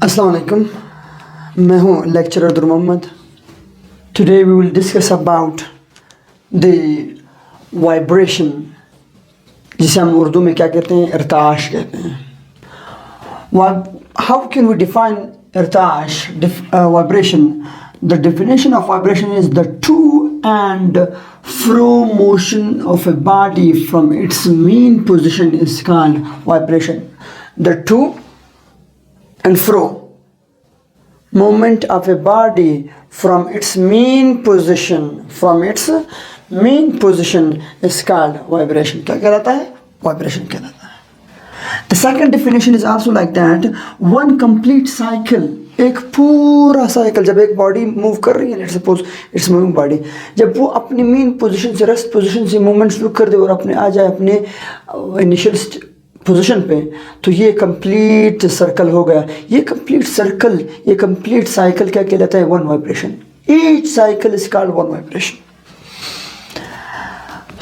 अस्सलाम वालेकुम, मैं हूँ lecturer Dur Mohammad. Today we will discuss about the vibration, जिसे हम उर्दू में क्या कहते हैं, इर्ताश कहते हैं। हाउ कैन वी डिफाइन इर्ताश, vibration? The definition of vibration is the to and fro motion of a body from its mean position is called vibration. The to and fro movement of a body from its mean position is called vibration। क्या कहलाता है? Vibration कहलाता है। The second definition is also like that, one complete cycle, एक पूरा cycle, जब एक body move कर रही है, let's suppose it's moving body, जब वो अपनी मेन पोजीशन से, रेस्ट पोजीशन से मूवमेंट शुरू कर दे और अपने आ जाए अपने इनिशियल पोजीशन पे, तो ये कंप्लीट सर्कल हो गया। ये कंप्लीट सर्कल, ये कंप्लीट साइकिल क्या कहलाता है? One vibration. Each cycle is called one vibration.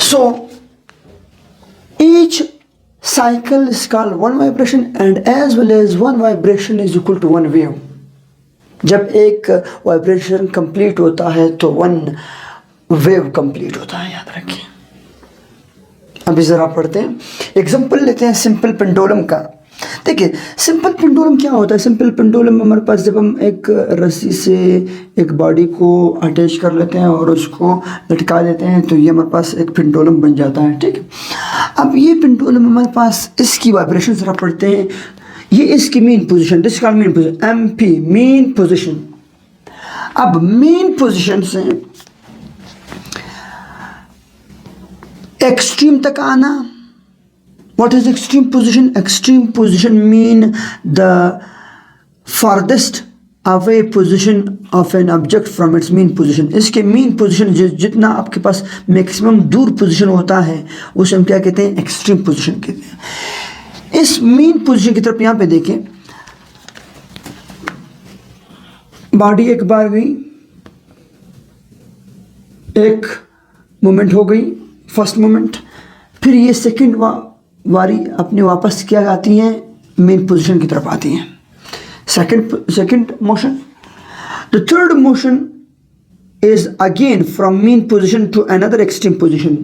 So each cycle is called one vibration and as well as one vibration is equal to one wave. जब एक vibration complete होता है तो one wave complete होता है, याद रखिए। अभी ज़रा पढ़ते हैं, एग्जाम्पल लेते हैं सिंपल पेंडुलम का। देखिए सिंपल पेंडुलम क्या होता है? सिंपल पेंडुलम हमारे पास, जब हम एक रस्सी से एक बॉडी को अटैच कर लेते हैं और उसको लटका देते हैं तो ये हमारे पास एक पेंडुलम बन जाता है, ठीक है। अब ये पेंडुलम हमारे पास, इसकी वाइब्रेशन ज़रा पढ़ते हैं। ये इसकी main position, this called main position, MP, main position. अब मेन पोजीशन से एक्सट्रीम तक आना। What is extreme position? Extreme position mean the farthest away position of an object from its mean position। इसके mean position जितना आपके पास maximum दूर position होता है उसे हम क्या कहते हैं? एक्सट्रीम पोजीशन कहते हैं। इस mean पोजीशन की तरफ यहाँ पे देखें, बॉडी एक बार गई, एक मोमेंट हो गई, फर्स्ट मोमेंट, फिर ये सेकंड वारी अपने वापस क्या आती हैं? मेन पोजीशन की तरफ आती हैं। Second motion. The third motion is again from mean position to another extreme position,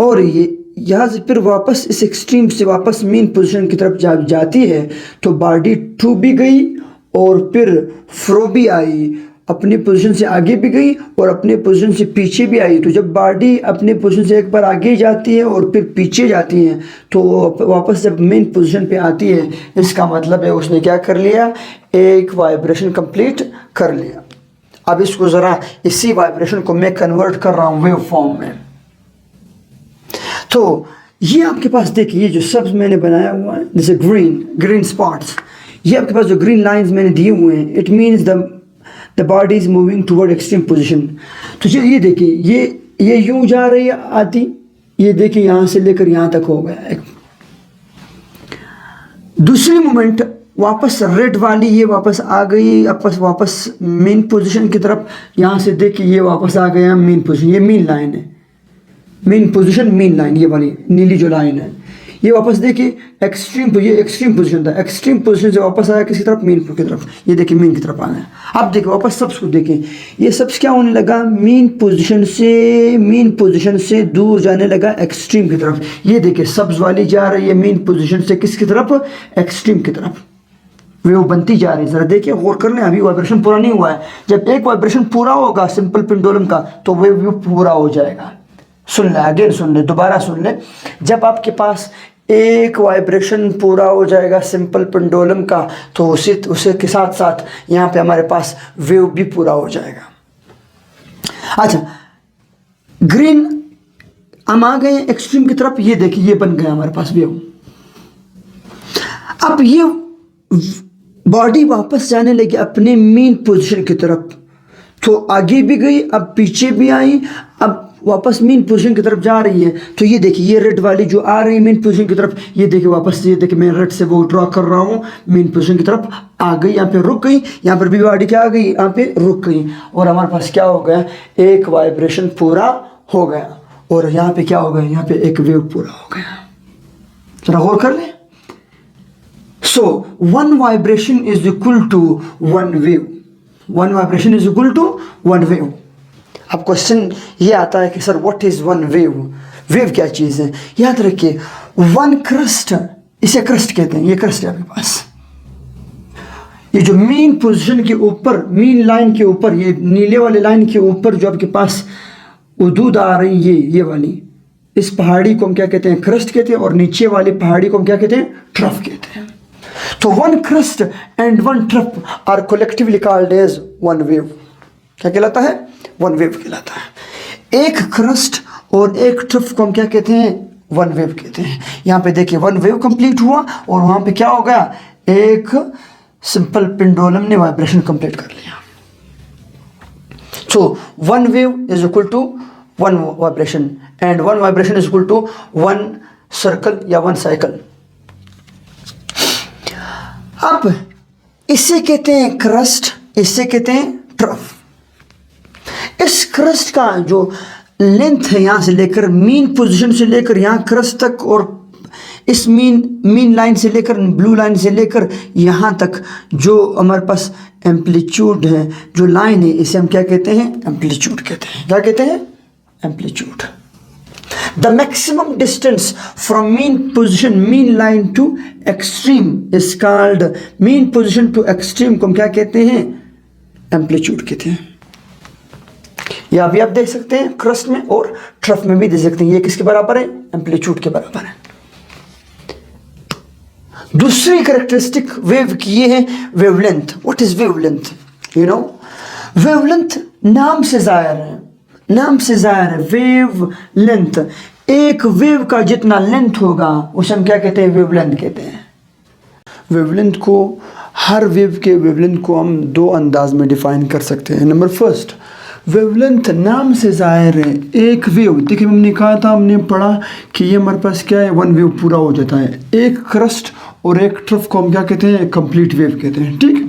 और ये यहाँ से फिर वापस इस एक्सट्रीम से वापस मेन पोजीशन की तरफ जाती है, तो बॉडी टू भी गई और फिर फ्रो भी आई, अपने पोजीशन से आगे भी गई और अपने पोजीशन से पीछे भी आई। तो जब बॉडी अपने पोजीशन से एक बार आगे जाती है और फिर पीछे जाती है तो वापस जब मेन पोजीशन पे आती है, इसका मतलब है उसने क्या कर लिया? एक वाइब्रेशन कंप्लीट कर लिया। अब इसको ज़रा, इसी वाइब्रेशन को मैं कन्वर्ट कर रहा हूँ वेव फॉर्म में। तो ये आपके पास देखिए, ये जो सब मैंने बनाया हुआ है, जैसे ग्रीन स्पॉट्स, ये आपके पास जो ग्रीन लाइन्स मैंने दिए हुए हैं, it means the body is moving toward extreme position। तो ये देखिए, ये यूं जा रही है आती, ये देखिए यहाँ से लेकर यहाँ तक हो गया एक। दूसरी मोमेंट वापस रेड वाली, ये वापस आ गई वापस मेन पोजीशन की तरफ। यहाँ से देखिए ये वापस आ गया मेन पोजीशन, ये मेन लाइन है, मेन पोजीशन मेन लाइन, ये वाली नीली जो लाइन है। ये वापस देखिए ये एक्सट्रीम पोजीशन था, एक्सट्रीम पोजीशन से वापस आया किसी तरफ? मेन की तरफ। ये देखिए मेन की तरफ आना है। अब देखिए वापस सब्स को देखें, ये सब्स क्या होने लगा? मेन पोजीशन से दूर जाने लगा एक्सट्रीम की तरफ। ये देखिए सब्स वाली जा रही है मेन पोजीशन से किसकी तरफ? एक्सट्रीम की तरफ। वेव बनती जा रही है। ज़रा देखिए, गौर कर लें, अभी वाइब्रेशन पूरा नहीं हुआ है। जब एक वाइब्रेशन पूरा होगा सिंपल पेंडुलम का तो वेव पूरा हो जाएगा। सुन ले, अगेन सुन ले, दोबारा सुन ले। जब आपके पास एक वाइब्रेशन पूरा हो जाएगा सिंपल पेंडुलम का तो उसे के साथ साथ यहाँ पे हमारे पास वेव भी पूरा हो जाएगा। अच्छा, ग्रीन हम आ गए एक्सट्रीम की तरफ। ये देखिए ये बन गया हमारे पास वेव। अब ये बॉडी वापस जाने लगी अपने मेन पोजीशन की तरफ, तो आगे भी गई, अब पीछे भी आई, अब वापस मेन पोजीशन की तरफ जा रही है। तो ये देखिए ये रेड वाली जो आ रही है मेन पोजीशन की तरफ, ये देखिए वापस, ये देखिए मैं रेड से वो ड्रॉ कर रहा हूँ, मेन पोजीशन की तरफ आ गई, यहाँ पे रुक गई, यहाँ पर भी बॉडी क्या आ गई, यहाँ पे रुक गई, और हमारे पास क्या हो गया? एक वाइब्रेशन पूरा हो गया। और यहाँ पे क्या हो गया? यहाँ पे एक वेव पूरा हो गया। जरा गौर कर ले। So one vibration is equal to one wave. One vibration is equal to one wave. अब क्वेश्चन ये आता है कि sir what is one wave? Wave क्या चीज़ है? याद रखिए, वन क्रस्ट, इसे क्रस्ट कहते हैं, ये क्रस्ट है आपके पास, ये जो मेन पोजीशन के ऊपर, मेन लाइन के ऊपर, ये नीले वाले लाइन के ऊपर जो आपके पास उदूद आ रही है, ये वाली, इस पहाड़ी को हम क्या कहते हैं? क्रस्ट कहते हैं, और नीचे वाली पहाड़ी को हम क्या कहते हैं? ट्रफ कहते हैं। तो one crest and one trough are collectively called as one wave. क्या कहलाता है? वन वेव कहलाता है। एक क्रस्ट और एक ट्रफ को हम क्या कहते हैं? वन वेव कहते हैं। यहाँ पे देखिए, वन वेव कंप्लीट हुआ और वहाँ पे क्या हो गया? एक सिंपल पेंडुलम ने वाइब्रेशन कंप्लीट कर लिया। So one wave is equal to one vibration, and one vibration is equal to one circle या वन साइकिल। अब इसे कहते हैं क्रस्ट, इसे कहते हैं ट्रफ। इस क्रस्ट का जो लेंथ है, यहाँ से लेकर मीन पोजीशन से लेकर यहाँ क्रस्ट तक, और इस मीन लाइन से लेकर, ब्लू लाइन से लेकर यहाँ तक जो हमारे पास एम्पलीट्यूड है, जो लाइन है, इसे हम क्या कहते हैं? एम्पलीट्यूड कहते हैं। क्या कहते हैं? Amplitude. The maximum distance from mean position, mean line to extreme is called, mean position to extreme को हम क्या कहते हैं? एम्पलीट्यूड कहते हैं। या अभी आप देख सकते हैं क्रस्ट में और ट्रफ में भी देख सकते हैं, ये किसके बराबर है? एम्पलीट्यूड के बराबर है। दूसरी कैरेक्टरिस्टिक वेव की ये है wavelength. What is wavelength? You know, wavelength नाम से जाहिर है, नाम से जाहिर है। वेव लेंथ, एक वेव का जितना लेंथ होगा उसे हम क्या कहते हैं? वेवलेंथ कहते हैं। वेवलेंथ को, हर वेव के वेवलेंथ को हम दो अंदाज में डिफाइन कर सकते हैं। नंबर फर्स्ट, वेवलेंथ नाम से जाहिर है, एक वेव, देखिए हमने कहा था, हमने पढ़ा कि ये हमारे पास क्या है? वन वेव पूरा हो जाता है। एक क्रस्ट और एक ट्रफ को हम क्या कहते हैं? कंप्लीट वेव कहते हैं। ठीक,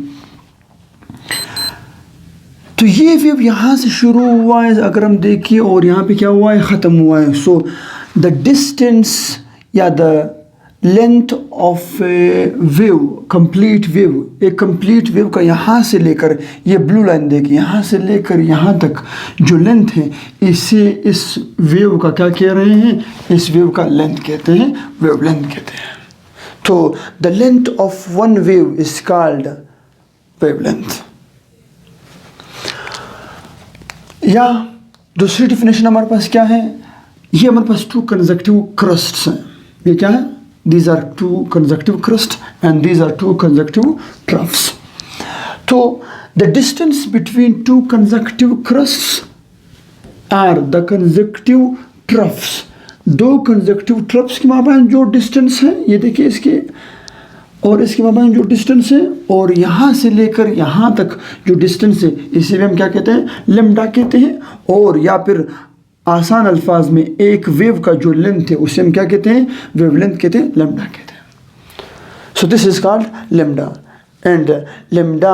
तो ये वेव यहाँ से शुरू हुआ है, अगर हम देखिए, और यहाँ पे क्या हुआ है? ख़त्म हुआ है। सो द डिस्टेंस या the length of A wave, complete wave, एक कंप्लीट वेव का यहाँ से लेकर, ये ब्लू लाइन देखिए, यहाँ से लेकर यहाँ तक जो लेंथ है, इसे इस वेव का क्या कह रहे हैं? इस वेव का लेंथ कहते हैं, वेव लेंथ कहते हैं। तो the length of one wave is called wave length. या दूसरी डिफिनेशन हमारे पास क्या है? ये हमारे पास टू कंसेक्यूटिव क्रस्ट्स हैं। ये क्या है? These are two consecutive crusts and these are two consecutive troughs. So the distance between two consecutive crusts are the consecutive troughs. दो consecutive troughs के माबैन जो डिस्टेंस है, ये देखिए, इसके और इसके माबैन जो डिस्टेंस है, और यहाँ से लेकर यहाँ तक जो डिस्टेंस है, इसे भी हम क्या कहते हैं? लेम्डा कहते हैं। और या फिर आसान अल्फाज में एक वेव का जो लेंथ है उसे हम क्या कहते हैं? वेवलेंथ कहते हैं, लेम्डा कहते हैं। So this is called lambda, and lambda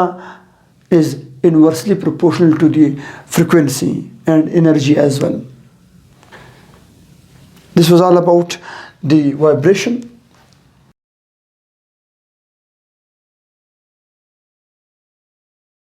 is inversely proportional to the frequency and energy as well. This was all about the vibration.